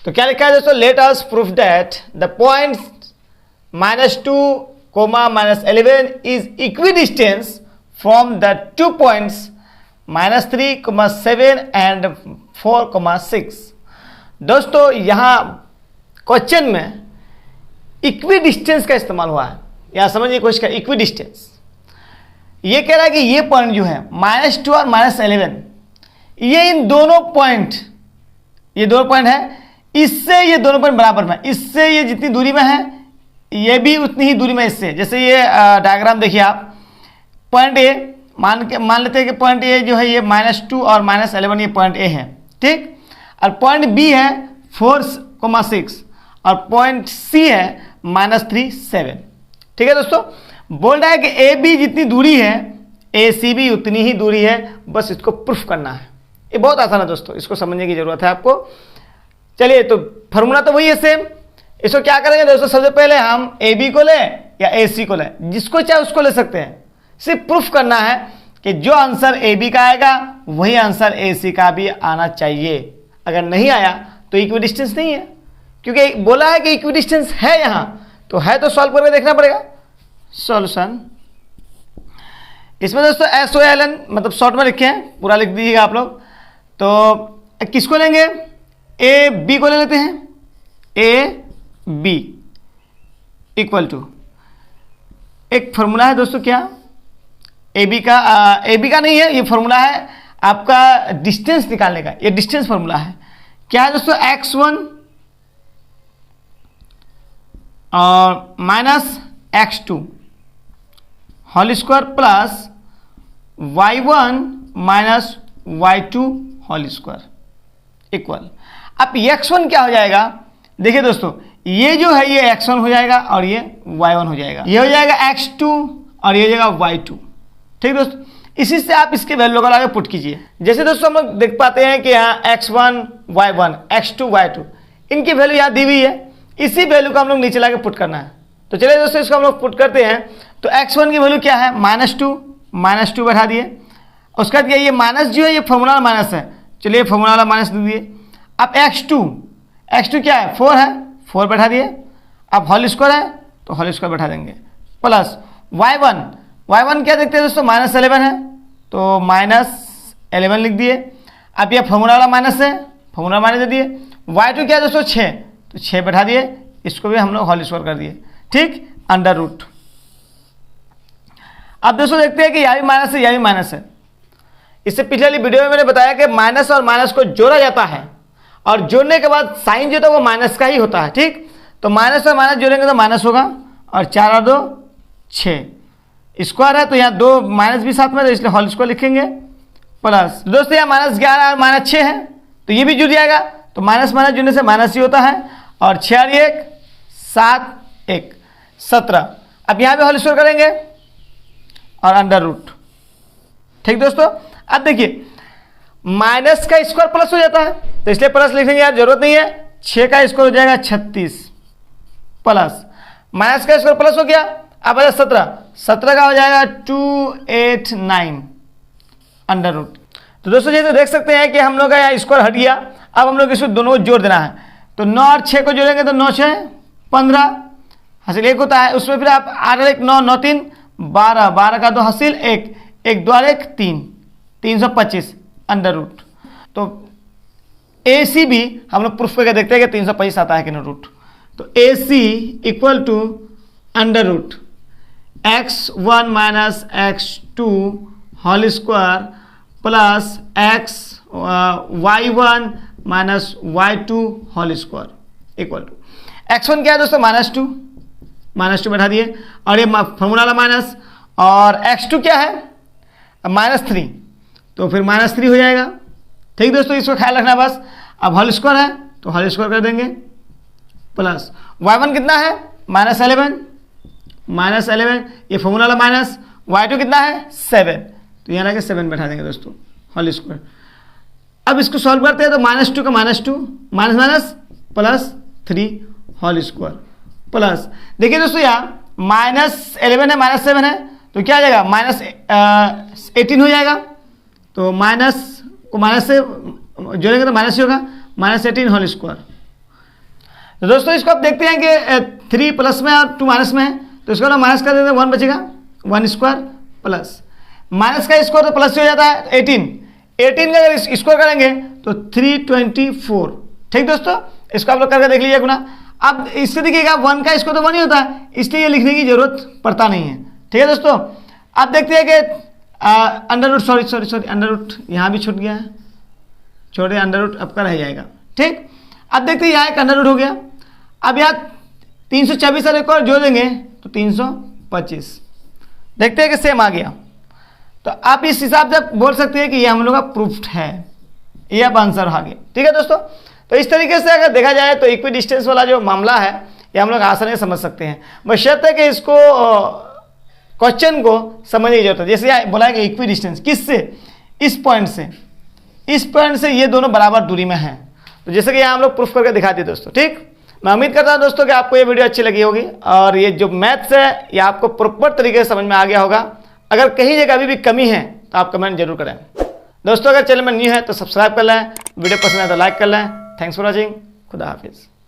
तो क्या लिखा है दोस्तों, let us proof that the point -2, -11 is equi distance from the 2 points -3, 7 and 4, 6। दोस्तों यहाँ क्वेश्चन में इक्वी डिस्टेंस का इस्तेमाल हुआ है। यहाँ समझिए कोशिश कर, इक्वी डिस्टेंस ये कह रहा है कि ये पॉइंट जो है -2 और -11, ये इन दोनों पॉइंट, ये दोनों पॉइंट है, इससे ये दोनों पॉइंट बराबर में, इससे ये जितनी दूरी में है ये भी उतनी ही दूरी में इससे। जैसे ये डायग्राम देखिए आप, पॉइंट ए मान लेते हैं कि पॉइंट ए जो है ये -2 और -11 ये पॉइंट ए है, ठीक। और पॉइंट बी है 4, 6 और पॉइंट सी है -3, 7, ठीक है दोस्तों। बोल रहा है कि ए बी जितनी दूरी है ए सी भी उतनी ही दूरी है, बस इसको प्रूफ करना है। ये बहुत आसान है दोस्तों, इसको समझने की जरूरत है आपको। चलिए, तो फार्मूला तो वही है सेम। इसको क्या करेंगे दोस्तों, सबसे पहले हम ए बी को लें या ए सी को लें, जिसको चाहे उसको ले सकते हैं। सिर्फ प्रूफ करना है कि जो आंसर ए बी का आएगा वही आंसर ए सी का भी आना चाहिए। अगर नहीं आया तो इक्वी डिस्टेंस नहीं है, क्योंकि बोला है कि इक्वी डिस्टेंस है यहाँ, तो है तो सॉल्व करके देखना पड़ेगा। सॉल्यूशन इसमें दोस्तों SOLN मतलब शॉर्ट में लिखे हैं, पूरा लिख दीजिएगा आप लोग। तो किसको लेंगे, ए बी को ले लेते हैं। ए बी इक्वल टू, एक फॉर्मूला है दोस्तों, क्या ए बी का नहीं है, ये फॉर्मूला है आपका डिस्टेंस निकालने का, ये डिस्टेंस फॉर्मूला है। क्या है दोस्तों, x1 और -x2 whole square plus y1 -y2 whole square equal. अब x1 क्या हो जाएगा, देखिए दोस्तों, ये जो है ये x1 हो जाएगा और ये y1 हो जाएगा, ये हो जाएगा x2 और ये हो जाएगा y2, ठीक दोस्तों। इसी से आप इसके वैल्यू को आगे पुट कीजिए। जैसे दोस्तों हम लोग देख पाते हैं कि यहाँ x1 y1 x2 y2 इनकी वैल्यू यहाँ दी हुई है, इसी वैल्यू को हम लोग नीचे लाके पुट करना है। तो चलिए दोस्तों इसको हम लोग पुट करते हैं। तो x1 की वैल्यू क्या है, -2 बैठा दिए। उसके बाद ये माइनस जो है ये फॉर्मूला वाला माइनस है, चलिए फॉर्मूला वाला माइनस दे दिए। अब x2 क्या है, 4 है, 4 बैठा दिए। अब होल स्क्वायर है तो होल स्क्वायर बैठा देंगे, प्लस y1 क्या देखते हैं दोस्तों, -11 है तो -11 लिख दिए। अब ये फॉर्मूला वाला माइनस है, फॉर्मूला माइनस दे दिए। y2 क्या है दोस्तों, 6, तो 6 बैठा दिए, इसको भी हम लोग होल स्क्वायर कर दिए, ठीक, अंडर रूट। अब दोस्तों देखते हैं कि यह भी माइनस है, यह भी माइनस है। इससे पिछले वाली वीडियो में मैंने बताया कि माइनस और माइनस को जोड़ा जाता है और जोड़ने के बाद साइन जो होता है वो माइनस का ही होता है, ठीक। तो माइनस और माइनस जोड़ेंगे तो माइनस होगा, और 4 और 2 6 स्क्वायर है तो यहाँ 2 माइनस भी साथ में, तो इसलिए होल स्क्वायर लिखेंगे, प्लस दोस्तों यहाँ -11 और -6 है तो ये भी जुड़ जाएगा। तो माइनस माइनस जुड़ने से माइनस ही होता है, और 6 और 1 7 1 17। अब यहाँ भी होल स्क्वायर करेंगे और अंडर रूट, ठीक दोस्तों। अब देखिए माइनस का स्क्वायर प्लस हो जाता है तो इसलिए प्लस लिखने की यार जरूरत नहीं है। 6 का स्क्वायर हो जाएगा 36, प्लस माइनस का स्क्वायर प्लस हो गया। अब 17 का हो जाएगा 289 अंडर रूट। तो दोस्तों जैसे देख सकते हैं कि हम लोग का यहाँ स्क्वायर हट गया। अब हम लोग इसको दोनों को जोड़ देना है, तो 9 और 6 को जोड़ेंगे तो 9 6 15 हासिल 1 होता है। उसमें फिर आप 8 और 1 9 9 3 12, 12 का 2 हासिल 1 1 2 और 1 3 325 अंडर रूट। तो ए सी भी हम लोग प्रूफ करके देखते हैं कि 325 आता है कि नहीं रूट। तो A C equal to under root x1 minus x2 whole square plus y1 minus y2 whole square equal to x1 क्या है दोस्तों, -2 बैठा दिए, और ये फॉर्मूला वाला माइनस, और x2 क्या है -3, तो फिर -3 हो जाएगा, ठीक दोस्तों। इसको ख्याल रखना बस। अब होल स्क्वायर है तो होल स्क्वायर कर देंगे, प्लस y1 कितना है -11 ये फॉर्मूला वाला माइनस, y2 कितना है 7, तो यहाँ लगे 7 बैठा देंगे दोस्तों होल स्क्वायर। अब इसको सॉल्व करते हैं तो -2 का -2 minus minus +3 whole square, plus देखिए दोस्तों यहाँ -11 है -7 है तो क्या आ जाएगा -18 हो जाएगा। तो माइनस को माइनस से जोड़ेंगे तो माइनस ही होगा, -18 होल स्क्वायर तो दोस्तों इसको आप देखते हैं कि 3 प्लस में और 2 माइनस में है, तो इसको ना माइनस कर देते हैं, 1 बचेगा, 1 स्क्वायर प्लस माइनस का स्क्वायर तो प्लस हो जाता है 18 का अगर स्क्वायर करेंगे तो 324। ठीक दोस्तों, इसको आप लोग करके देख लीजिए गुना। अब इससे देखिएगा 1 का स्क्वायर तो 1 ही होता है, इसलिए ये लिखने की जरूरत पड़ता नहीं है। ठीक है दोस्तों, अब देखते हैं कि under root, sorry under root यहाँ भी छूट गया है, छोटे अंडर रूट आपका रह जाएगा। ठीक, अब देखते हैं यहाँ एक अंडर रूट हो गया। अब यहाँ 324 और एक और जोड़ देंगे तो 325। देखते हैं कि सेम आ गया, तो आप इस हिसाब से बोल सकते हैं कि ये हम लोग का प्रूफ्ड है, ये आप आंसर आ गया। ठीक है दोस्तों, तो इस तरीके से अगर देखा जाए तो इक्वी डिस्टेंस वाला जो मामला है ये हम लोग आसानी से समझ सकते हैं, बशर्ते कि इसको क्वेश्चन को समझने की जरूरत है। जैसे बोला है कि इक्वी डिस्टेंस किससे, इस पॉइंट से ये दोनों बराबर दूरी में हैं, तो जैसे कि यहाँ हम लोग प्रूफ करके दिखाते हैं दोस्तों। ठीक, मैं उम्मीद करता हूँ दोस्तों कि आपको ये वीडियो अच्छी लगी होगी और ये जो मैथ्स है ये आपको प्रॉपर तरीके से समझ में आ गया होगा। अगर कहीं जगह अभी भी कमी है तो आप कमेंट जरूर करें दोस्तों। अगर चैनल में न्यू है तो सब्सक्राइब कर लें, वीडियो पसंद है तो लाइक कर लें। थैंक्स फॉर वॉचिंग, खुदा हाफिज़।